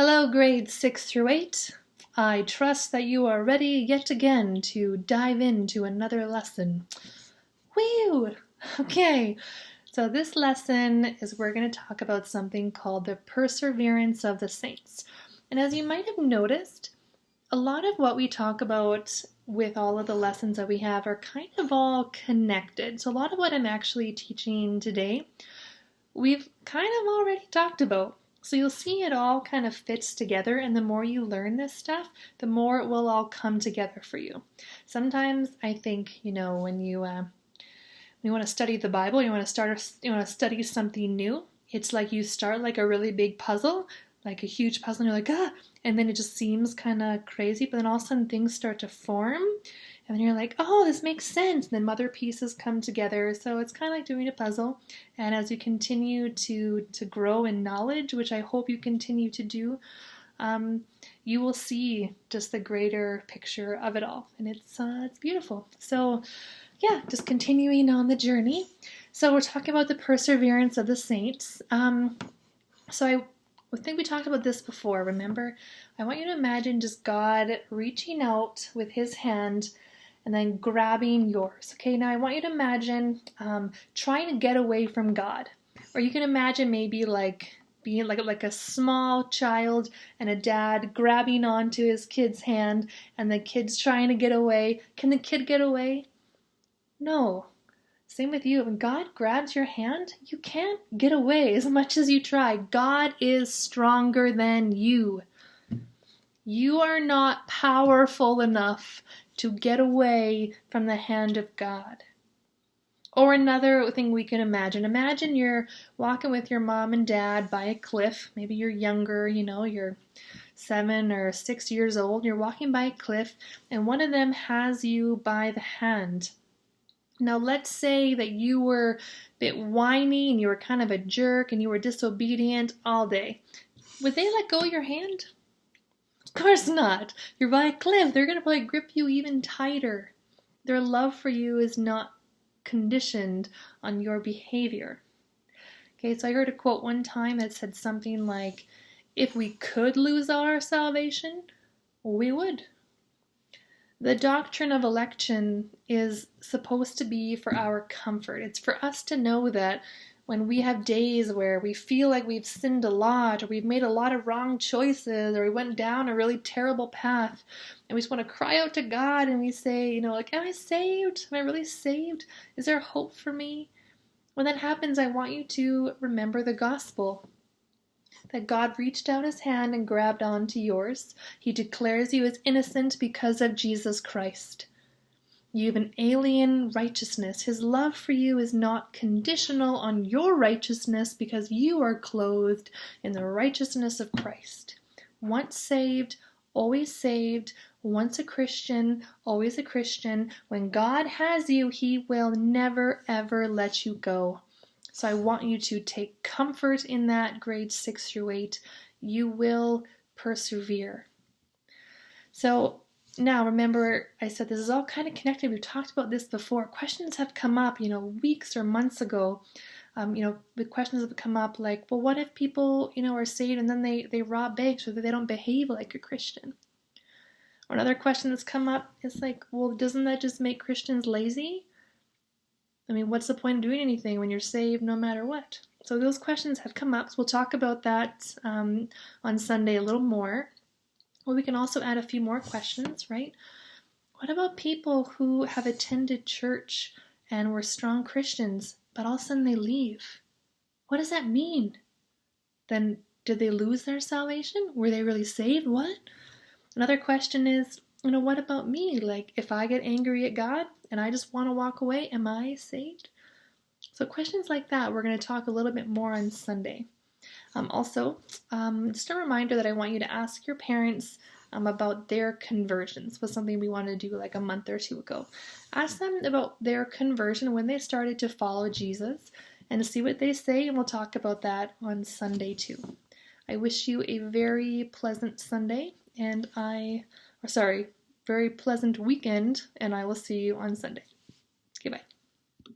Hello, grades 6 through 8. I trust that you are ready yet again to dive into another lesson. Whew! Okay, so this lesson is we're going to talk about something called the perseverance of the saints. And as you might have noticed, a lot of what we talk about with all of the lessons that we have are kind of all connected. So a lot of what I'm actually teaching today, we've kind of already talked about. So you'll see it all kind of fits together, and the more you learn this stuff, the more it will all come together for you. Sometimes I think, when you want to study the Bible, you want to study something new, it's like you start like a really big puzzle, like a huge puzzle, and you're like, and then it just seems kind of crazy, but then all of a sudden things start to form, and then you're like, oh, this makes sense, and then other pieces come together. So it's kind of like doing a puzzle, and as you continue to grow in knowledge, which I hope you continue to do, you will see just the greater picture of it all, and it's beautiful. So yeah, just continuing on the journey. So we're talking about the perseverance of the saints. So I think we talked about this before, remember? I want you to imagine just God reaching out with his hand and then grabbing yours. Okay, now I want you to imagine trying to get away from God. Or you can imagine maybe like being like a small child and a dad grabbing onto his kid's hand and the kid's trying to get away. Can the kid get away? No. Same with you. When God grabs your hand, you can't get away as much as you try. God is stronger than you. You are not powerful enough to get away from the hand of God. Or another thing we can imagine. Imagine you're walking with your mom and dad by a cliff. Maybe you're younger, you're 7 or 6 years old. You're walking by a cliff and one of them has you by the hand. Now let's say that you were a bit whiny and you were kind of a jerk and you were disobedient all day. Would they let go of your hand? Of course not. You're by a cliff. They're going to probably grip you even tighter. Their love for you is not conditioned on your behavior. Okay, so I heard a quote one time that said something like, if we could lose our salvation, we would. The doctrine of election is supposed to be for our comfort. It's for us to know that when we have days where we feel like we've sinned a lot, or we've made a lot of wrong choices, or we went down a really terrible path, and we just want to cry out to God and we say, am I saved? Am I really saved? Is there hope for me? When that happens, I want you to remember the gospel. That God reached out his hand and grabbed onto yours. He declares you as innocent because of Jesus Christ. You have an alien righteousness. His love for you is not conditional on your righteousness because you are clothed in the righteousness of Christ. Once saved, always saved. Once a Christian, always a Christian. When God has you, he will never, ever let you go. So I want you to take comfort in that, grades 6 through 8. You will persevere. So now remember, I said this is all kind of connected. We've talked about this before. Questions have come up, weeks or months ago. The questions have come up like, well, what if people, are saved and then they rob banks or they don't behave like a Christian? Or another question that's come up is like, well, doesn't that just make Christians lazy? What's the point of doing anything when you're saved no matter what? So those questions have come up. So we'll talk about that on Sunday a little more. Well, we can also add a few more questions, right? What about people who have attended church and were strong Christians, but all of a sudden they leave? What does that mean? Then did they lose their salvation? Were they really saved? What? Another question is, what about me? Like, if I get angry at God and I just want to walk away, am I saved? So questions like that, we're going to talk a little bit more on Sunday. Also, just a reminder that I want you to ask your parents about their conversions. This was something we wanted to do like a month or two ago. Ask them about their conversion when they started to follow Jesus and see what they say, and we'll talk about that on Sunday too. I wish you a very pleasant Sunday, very pleasant weekend, and I will see you on Sunday.